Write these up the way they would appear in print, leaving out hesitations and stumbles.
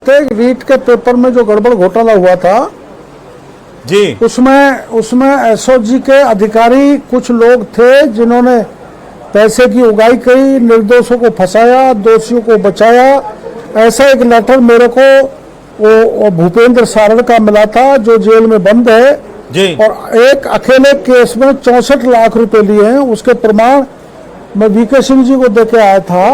रीट के पेपर में जो गड़बड़ घोटाला हुआ था जी, उसमें एसओजी के अधिकारी कुछ लोग थे जिन्होंने पैसे की उगाही की, निर्दोषों को फंसाया, दोषियों को बचाया। ऐसा एक लेटर मेरे को वो भूपेंद्र सारण का मिला था जो जेल में बंद है जी। और एक अकेले केस में 64 लाख रुपए लिए हैं। उसके प्रमाण मैं वीके सिंह जी को देके आया था।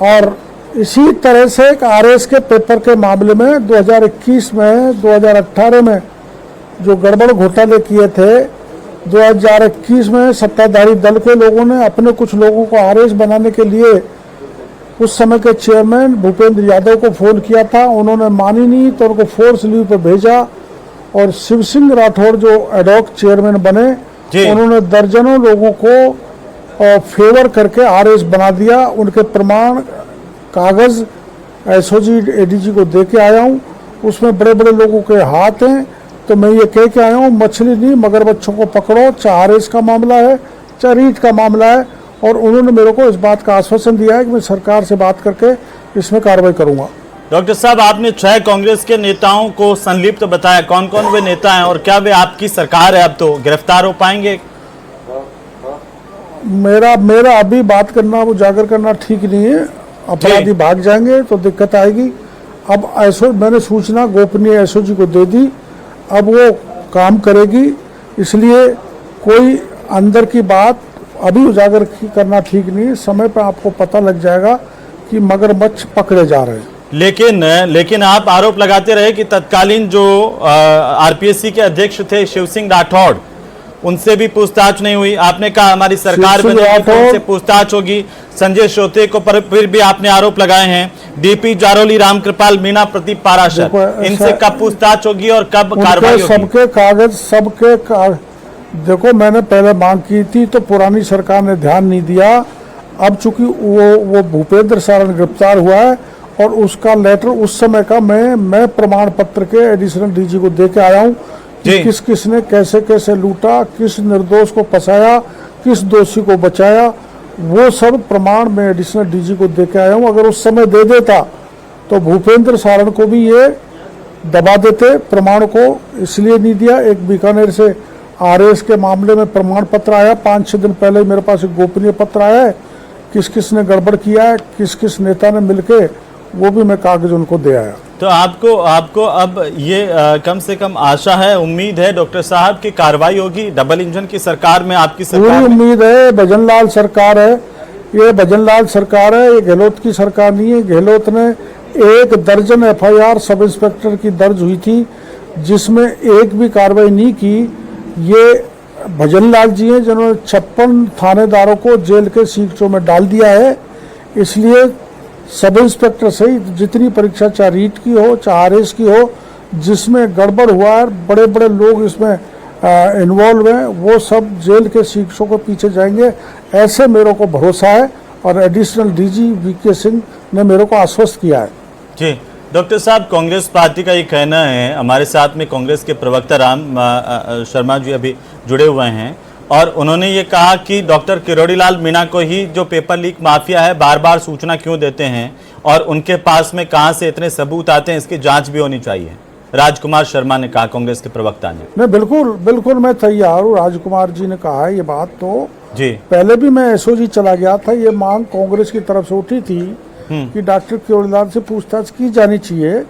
और इसी तरह से एक आरएस के पेपर के मामले में 2021 में 2018 में जो गड़बड़ घोटाले किए थे, 2021 में सत्ताधारी दल के लोगों ने अपने कुछ लोगों को आरएस बनाने के लिए उस समय के चेयरमैन भूपेंद्र यादव को फोन किया था। उन्होंने मानी नहीं तो उनको फोर्स लीव पे भेजा और शिव सिंह राठौड़ जो एडॉक चेयरमैन बने, उन्होंने दर्जनों लोगों को फेवर करके आरएस बना दिया। उनके प्रमाण कागज एसओजी एडीजी को दे के आया हूँ। उसमें बड़े बड़े लोगों के हाथ हैं। तो मैं ये कह के आया हूँ, मछली नहीं मगर बच्चों को पकड़ो, चाहे आरएस का मामला है चाहे रीट का मामला है। और उन्होंने मेरे को इस बात का आश्वासन दिया है कि मैं सरकार से बात करके इसमें कार्रवाई करूंगा। डॉक्टर साहब, आपने 6 कांग्रेस के नेताओं को संलिप्त बताया, कौन कौन वे नेता हैं और क्या वे आपकी सरकार है अब तो गिरफ्तार हो पाएंगे? मेरा अभी बात करना, उजागर करना ठीक नहीं है। अपराधी भाग जाएंगे तो दिक्कत आएगी। अब मैंने सूचना गोपनीय एसओजी को दे दी, अब वो काम करेगी। इसलिए कोई अंदर की बात अभी उजागर करना ठीक नहीं है। समय पर आपको पता लग जाएगा कि मगरमच्छ पकड़े जा रहे हैं। लेकिन आप आरोप लगाते रहे कि तत्कालीन जो आरपीएससी के अध्यक्ष थे शिव सिंह राठौड़, उनसे भी पूछताछ नहीं हुई। आपने कहा हमारी सरकार में उनसे पूछताछ होगी। संजय श्रोते को पर फिर भी आपने आरोप लगाए हैं। डीपी जारोली, रामकृपाल मीणा, प्रदीप पाराशर, इनसे कब पूछताछ होगी और कब कार्रवाई होगी? सबके कागज देखो, मैंने पहले मांग की थी तो पुरानी सरकार ने ध्यान नहीं दिया। अब चूंकि वो भूपेंद्र सारण गिरफ्तार हुआ है और उसका लेटर उस समय का मैं प्रमाण पत्र के एडिशनल डीजी को दे के आया हूँ कि किस किसने कैसे कैसे लूटा, किस निर्दोष को फंसाया, किस दोषी को बचाया, वो सब प्रमाण मैं एडिशनल डीजी को दे के आया हूँ। अगर उस समय दे देता तो भूपेंद्र सारण को भी ये दबा देते प्रमाण को, इसलिए नहीं दिया। एक बीकानेर से आरएस के मामले में प्रमाण पत्र आया 5-6 दिन पहले मेरे पास एक गोपनीय पत्र आया है, किस किस ने गड़बड़ किया है, किस किस नेता ने मिलके, वो भी मैं कागज उनको दे आया। तो आपको अब ये कम से कम आशा है, उम्मीद है डॉक्टर साहब की कार्रवाई होगी डबल इंजन की सरकार में, आपकी सरकार पूरी उम्मीद है। भजनलाल सरकार है, ये भजनलाल सरकार है, ये गहलोत की सरकार नहीं है। गहलोत ने 1 दर्जन एफआईआर सब इंस्पेक्टर की दर्ज हुई थी जिसमें एक भी कार्रवाई नहीं की। ये भजनलाल जी हैं जिन्होंने 56 थानेदारों को जेल के सीटों में डाल दिया है। इसलिए सब इंस्पेक्टर सहित जितनी परीक्षा, चाहे रीट की हो चाहे आरएस की हो, जिसमें गड़बड़ हुआ है, बड़े बड़े लोग इसमें इन्वॉल्व हैं, वो सब जेल के शिक्षकों के पीछे जाएंगे, ऐसे मेरे को भरोसा है। और एडिशनल डीजी वीके सिंह ने मेरे को आश्वस्त किया है। जी डॉक्टर साहब, कांग्रेस पार्टी का ये कहना है, हमारे साथ में कांग्रेस के प्रवक्ता राम शर्मा जी अभी जुड़े हुए हैं और उन्होंने ये कहा कि डॉक्टर किरोड़ीलाल मीणा को ही जो पेपर लीक माफिया है बार बार सूचना क्यों देते हैं और उनके पास में कहां से इतने सबूत आते हैं, इसकी जांच भी होनी चाहिए। राजकुमार शर्मा ने कहा, कांग्रेस के प्रवक्ता ने। नहीं, बिल्कुल मैं तैयार हूँ। राजकुमार जी ने कहा है ये बात, तो जी पहले भी मैं एसओजी चला गया था। ये मांग कांग्रेस की तरफ से उठी थी कि डॉक्टर किरोड़ीलाल से पूछताछ की जानी चाहिए।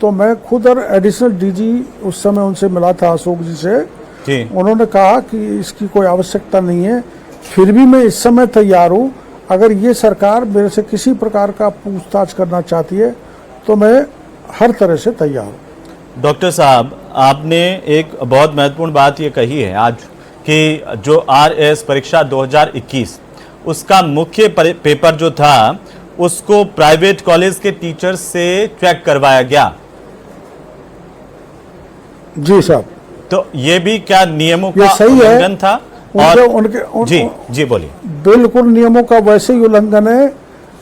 तो मैं खुद और एडिशनल डीजी उस समय उनसे मिला था, अशोक जी से। उन्होंने कहा कि इसकी कोई आवश्यकता नहीं है। फिर भी मैं इस समय तैयार हूँ। अगर ये सरकार मेरे से किसी प्रकार का पूछताछ करना चाहती है तो मैं हर तरह से तैयार हूँ। डॉक्टर साहब, आपने एक बहुत महत्वपूर्ण बात ये कही है आज कि जो आरएस परीक्षा 2021 उसका मुख्य पेपर जो था उसको प्राइवेट कॉलेज के टीचर्स से चेक करवाया गया। जी साहब, तो ये भी क्या नियमों का उल्लंघन था? जी बोलिए। बिल्कुल नियमों का वैसे ही उल्लंघन है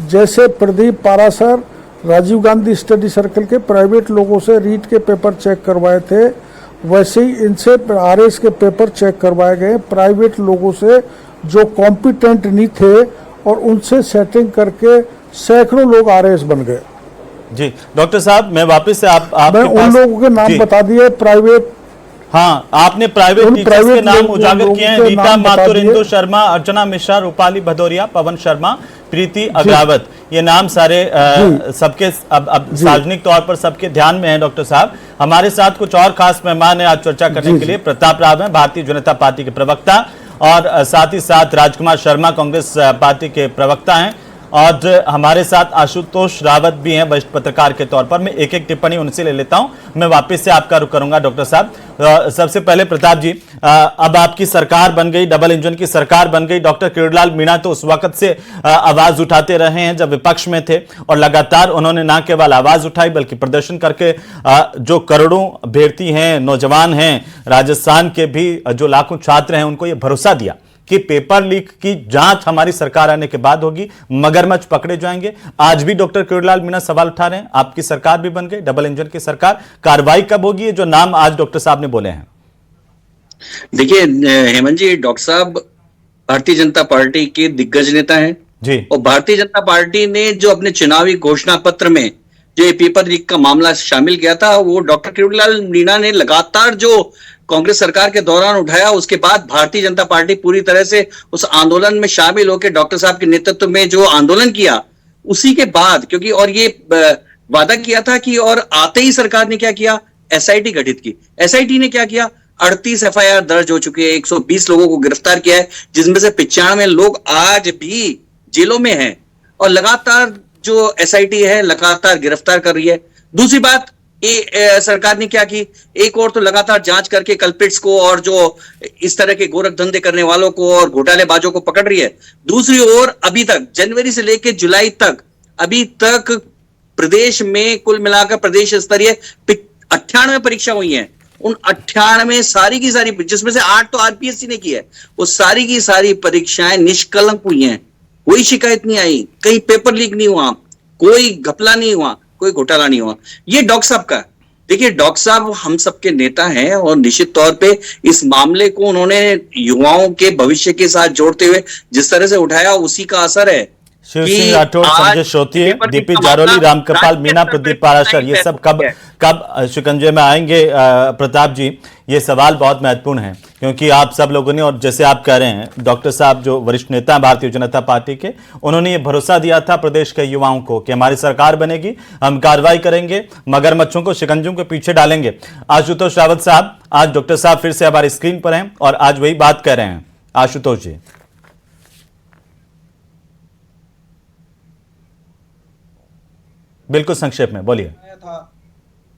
जैसे प्रदीप पाराशर, राजीव गांधी स्टडी सर्कल के प्राइवेट लोगों से रीट के पेपर चेक करवाए थे, वैसे ही इनसे आरएस के पेपर चेक करवाए गए प्राइवेट लोगों से जो कॉम्पिटेंट नहीं थे, और उनसे सेटिंग करके सैकड़ों लोग आरएस बन गए। जी डॉक्टर साहब, मैं वापस से मैं उन लोगों के नाम बता दिए प्राइवेट। हाँ, आपने प्राइवेट टीचर्स के नाम उजागर किए हैं। रीता माथुर, इंदु शर्मा, अर्चना मिश्रा, रूपाली भदौरिया, पवन शर्मा, प्रीति अग्रावत, ये नाम सारे सबके अब सार्वजनिक तौर पर सबके ध्यान में है। डॉक्टर साहब, हमारे साथ कुछ और खास मेहमान हैं आज चर्चा करने के लिए। प्रताप राव हैं, भारतीय जनता पार्टी के प्रवक्ता, और साथ ही साथ राजकुमार शर्मा, कांग्रेस पार्टी के प्रवक्ता हैं, और हमारे साथ आशुतोष रावत भी हैं, वरिष्ठ पत्रकार के तौर पर। मैं एक एक टिप्पणी उनसे ले लेता हूं। मैं वापस से आपका रुख करूंगा डॉक्टर साहब। सबसे पहले प्रताप जी, अब आपकी सरकार बन गई, डबल इंजन की सरकार बन गई। डॉक्टर किरोड़ीलाल मीणा तो उस वक्त से आवाज उठाते रहे हैं जब विपक्ष में थे, और लगातार उन्होंने न केवल आवाज उठाई बल्कि प्रदर्शन करके जो करोड़ों अभ्यर्थी हैं, नौजवान हैं, राजस्थान के भी जो लाखों छात्र हैं, उनको यह भरोसा दिया कि पेपर लीक की जांच हमारी सरकार आने के बाद होगी, मगरमच्छ पकड़े जाएंगे। आज भी डॉक्टर किरोड़ीलाल मीणा सवाल उठा रहे हैं, आपकी सरकार भी बन गई, डबल इंजन की सरकार, कार्रवाई कब होगी? जो नाम आज डॉक्टर साहब ने बोले हैं। देखिए हेमंत जी, डॉक्टर साहब भारतीय जनता पार्टी के दिग्गज नेता हैं जी, और भारतीय जनता पार्टी ने जो अपने चुनावी घोषणा पत्र में जो ये पेपर लीक का मामला शामिल किया था, वो डॉक्टर किरोड़ीलाल मीणा ने लगातार जो कांग्रेस सरकार के दौरान उठाया, उसके बाद भारतीय जनता पार्टी पूरी तरह से उस आंदोलन में शामिल होकर डॉक्टर साहब के नेतृत्व में जो आंदोलन किया, उसी के बाद क्योंकि और ये वादा किया था कि और आते ही सरकार ने क्या किया, एसआईटी गठित की। एसआईटी ने क्या किया, 38 एफआईआर दर्ज हो चुके हैं, 120 लोगों को गिरफ्तार किया है, जिसमें से 95 लोग आज भी जेलों में हैं, और लगातार जो एसआईटी है लगातार गिरफ्तार कर रही है। दूसरी बात, सरकार ने क्या की, एक और तो लगातार जांच करके कल्प्रिट्स को और जो इस तरह के गोरख धंधे करने वालों को और घोटालेबाजों को पकड़ रही है। दूसरी ओर अभी तक जनवरी से लेकर जुलाई तक अभी तक प्रदेश में कुल मिलाकर प्रदेश स्तरीय 98 परीक्षा हुई हैं। उन 98 सारी की सारी, जिसमें से 8 तो आरपीएससी ने की है, वो सारी की सारी परीक्षाएं निष्कलंक हुई हैं, कोई शिकायत नहीं आई, कहीं पेपर लीक नहीं हुआ, कोई घपला नहीं हुआ, कोई घोटाला नहीं हुआ। ये डॉक्टर साहब का, देखिए डॉक्टर साहब हम सबके नेता हैं और निश्चित तौर पे इस मामले को उन्होंने युवाओं के भविष्य के साथ जोड़ते हुए जिस तरह से उठाया, उसी का असर है। शिव सिंह राठौर, संजय श्रोतीय, दीपी जारोली, रामकृपाल मीणा, प्रदीप पाराशर, ये सब कब शिकंजे में आएंगे? प्रताप जी, ये सवाल बहुत महत्वपूर्ण है, क्योंकि आप सब लोगों ने, और जैसे आप कह रहे हैं, डॉक्टर साहब जो वरिष्ठ नेता हैं भारतीय जनता पार्टी के, उन्होंने ये भरोसा दिया था प्रदेश के युवाओं को कि हमारी सरकार बनेगी, हम कार्रवाई करेंगे, मगरमच्छों को शिकंजों के पीछे डालेंगे। आशुतोष रावत साहब, आज डॉक्टर साहब फिर से हमारी स्क्रीन पर हैं और आज वही बात कह रहे हैं। आशुतोष जी, बिल्कुल संक्षेप में बोलिए।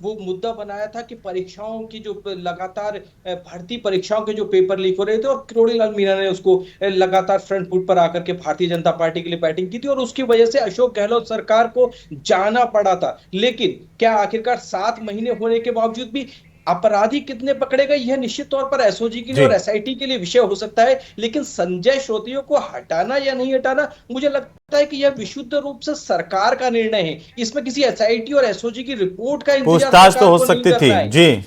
वो मुद्दा बनाया था कि परीक्षाओं की जो लगातार भर्ती परीक्षाओं के जो पेपर लीक हो रहे थे, और किरोड़ीलाल मीणा ने उसको लगातार फ्रंट फुट पर आकर के भारतीय जनता पार्टी के लिए बैटिंग की थी, और उसकी वजह से अशोक गहलोत सरकार को जाना पड़ा था। लेकिन क्या आखिरकार 7 महीने होने के बावजूद भी अपराधी कितने पकड़े गए, यह निश्चित तौर पर एसओजी के लिए और एसआईटी के लिए विषय हो सकता है, लेकिन संजय श्रोतियों को हटाना या नहीं हटाना, मुझे लगता है कि यह विशुद्ध रूप से सरकार का निर्णय है। इसमें किसी एसआईटी और एसओजी की रिपोर्ट का इंतजार पूछताछ तो हो सकती थी जी,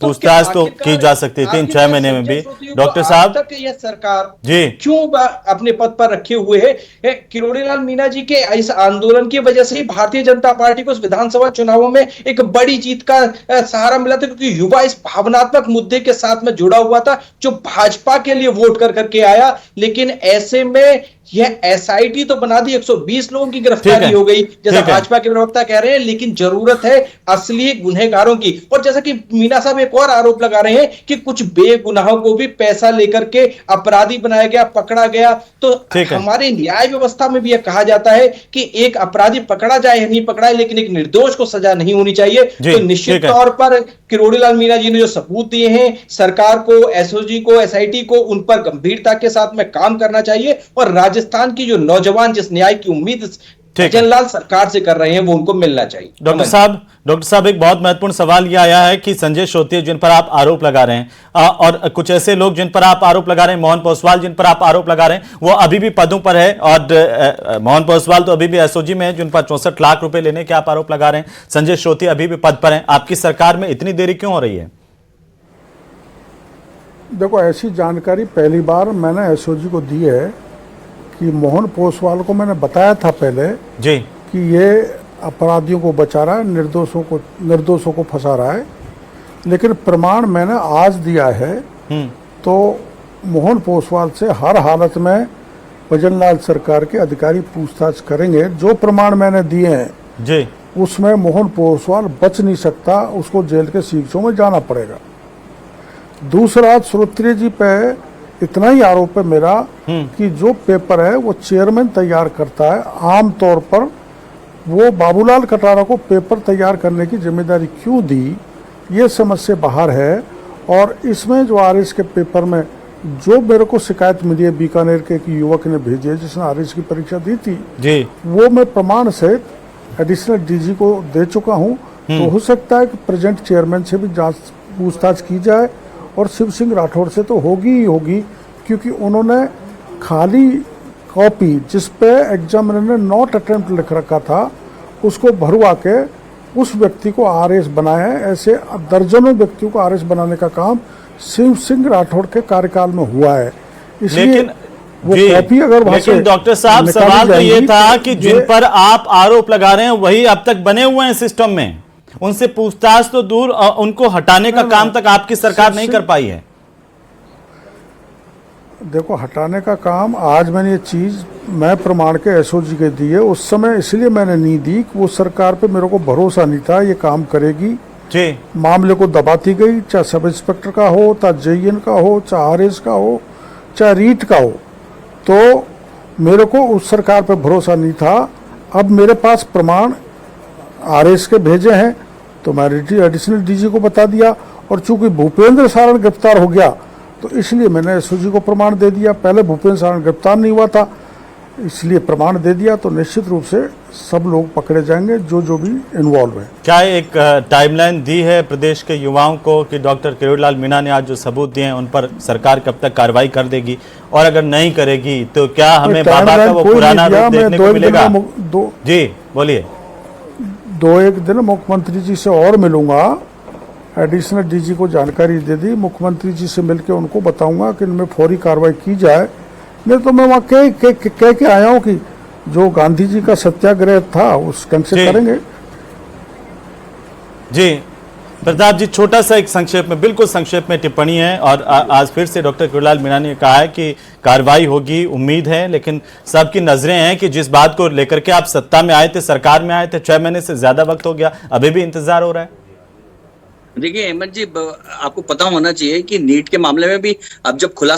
पूछताछ तो की जा सकती थी इन 6 महीने में भी। डॉक्टर साहब, तक यह सरकार जी क्यों अपने पद पर रखे हुए है? किरोड़ीलाल मीणा जी के इस आंदोलन की वजह से ही भारतीय जनता पार्टी को इस विधानसभा चुनावों में एक बड़ी जीत का सहारा मिला था, क्योंकि युवा इस भावनात्मक मुद्दे के साथ में जुड़ा हुआ था, जो भाजपा के लिए वोट कर करके आया। लेकिन ऐसे में यह एसआईटी तो बना दी, 120 लोगों की गिरफ्तारी हो गई, जैसा भाजपा के प्रवक्ता कह रहे हैं, लेकिन जरूरत है असली गुनहगारों की। और जैसा कि मीणा साहब एक और आरोप लगा रहे हैं कि कुछ बेगुनाहों को भी पैसा लेकर के अपराधी बनाया गया, पकड़ा गया। तो हमारे न्याय व्यवस्था में भी यह कहा जाता है कि एक अपराधी पकड़ा जाए या नहीं पकड़ा है, लेकिन एक निर्दोष को सजा नहीं होनी चाहिए। तो निश्चित तौर पर किरोड़ीलाल मीणा जी ने जो सबूत दिए हैं, सरकार को, एसओजी को, एसआईटी को उन पर गंभीरता के साथ में काम करना चाहिए, और राजस्थान की जो नौजवान जिस न्याय की उम्मीद जनलाल सरकार से कर रहे हैं, वो उनको मिलना चाहिए। डॉक्टर साहब, एक बहुत महत्वपूर्ण सवाल यह आया है कि संजय श्रोतीय जिन पर आप आरोप लगा रहे हैं, और कुछ ऐसे लोग जिन पर आप आरोप लगा रहे हैं, मोहन पोसवाल जिन पर आप आरोप लगा रहे हैं, वो अभी भी पदों पर है, और मोहन पोसवाल तो अभी भी एसओजी में है, जिन पर 64 लाख रुपए लेने के आप आरोप लगा रहे हैं। संजय श्रोतीय अभी भी पद पर है। आपकी सरकार में इतनी देरी क्यों हो रही है? देखो, ऐसी जानकारी पहली बार मैंने एसओजी को दी है कि मोहन पोसवाल को मैंने बताया था पहले जी कि ये अपराधियों को बचा रहा है, निर्दोषों को फंसा रहा है। लेकिन प्रमाण मैंने आज दिया है तो मोहन पोसवाल से हर हालत में भजनलाल सरकार के अधिकारी पूछताछ करेंगे। जो प्रमाण मैंने दिए हैं जी, उसमें मोहन पोसवाल बच नहीं सकता, उसको जेल के शीर्षों में जाना पड़ेगा। दूसरा, श्रोत्रिय जी पे इतना ही आरोप है मेरा कि जो पेपर है वो चेयरमैन तैयार करता है। आमतौर पर वो बाबूलाल कटारा को पेपर तैयार करने की जिम्मेदारी क्यों दी, ये समझ से बाहर है। और इसमें जो आरएस के पेपर में जो मेरे को शिकायत मिली है, बीकानेर के एक युवक ने भेजी है जिसने आरएस की परीक्षा दी थी जी, वो मैं प्रमाण सहित एडिशनल डीजी को दे चुका हूं। तो हो सकता है कि प्रेजेंट चेयरमैन से भी जांच पूछताछ की जाए और शिव सिंह राठौर से तो होगी ही होगी, क्योंकि उन्होंने खाली कॉपी जिस पे एग्जामिनर ने नॉट अटेम्प्ट लिख रखा था उसको भरवा के उस व्यक्ति को आरएस बनाया है। ऐसे दर्जनों व्यक्तियों को आरएस बनाने का काम शिव सिंह राठौर के कार्यकाल में हुआ है। इसलिए लेकिन वो जी, कॉपी अगर वहां से लेकिन डॉक्टर साहब निकाली सवाल तो ये जाएगी था तो कि जिन ये- पर आप आरोप लगा रहे हैं वही अब तक बने हुए हैं सिस्टम में, उनसे पूछताछ तो दूर, उनको हटाने का काम तक आपकी सरकार नहीं कर पाई है। देखो, हटाने का काम आज मैंने ये चीज मैं प्रमाण के एसओजी के दिए, उस समय इसलिए मैंने नहीं दी कि वो सरकार पे मेरे को भरोसा नहीं था ये काम करेगी। जी, मामले को दबाती गई, चाहे सब इंस्पेक्टर का हो, चाहे जेईएन का हो, चाहे आरएस का हो, चाहे रीट का हो। तो मेरे को उस सरकार पे भरोसा नहीं था। अब मेरे पास प्रमाण आरएस के भेजे हैं तो मैं एडिशनल डीजी को बता दिया। और चूंकि भूपेंद्र सारण गिरफ्तार हो गया तो इसलिए मैंने एसओजी को प्रमाण दे दिया। पहले भूपेंद्र सारण गिरफ्तार नहीं हुआ था, इसलिए प्रमाण दे दिया। तो निश्चित रूप से सब लोग पकड़े जाएंगे जो भी इन्वॉल्व है। क्या एक टाइमलाइन दी है प्रदेश के युवाओं को कि डॉक्टर किरोड़ीलाल मीणा ने आज जो सबूत दिए हैं उन पर सरकार कब तक कार्रवाई कर देगी, और अगर नहीं करेगी तो क्या हमें बाबा का वो पुराना रूप देखने को मिलेगा? जी बोलिए। 2-1 दिन मुख्यमंत्री जी से और मिलूंगा, एडिशनल डीजी को जानकारी दे दी, मुख्यमंत्री जी से मिलकर उनको बताऊंगा कि इनमें फौरी कार्रवाई की जाए। नहीं तो मैं वहाँ कह के आया हूँ कि जो गांधी जी का सत्याग्रह था उस ढंग से करेंगे। जी प्रताप जी, छोटा सा एक संक्षेप में, बिल्कुल संक्षेप में टिप्पणी है। और आज फिर से डॉक्टर किरोड़ीलाल मीणा ने कहा है कि कार्रवाई होगी, उम्मीद है, लेकिन सबकी नजरें हैं कि जिस बात को लेकर के आप सत्ता में आए थे, सरकार में आए थे, 6 महीने से ज्यादा वक्त हो गया, अभी भी इंतजार हो रहा है। देखिए अहमद जी, आपको पता होना चाहिए कि नीट के मामले में भी अब जब खुलासा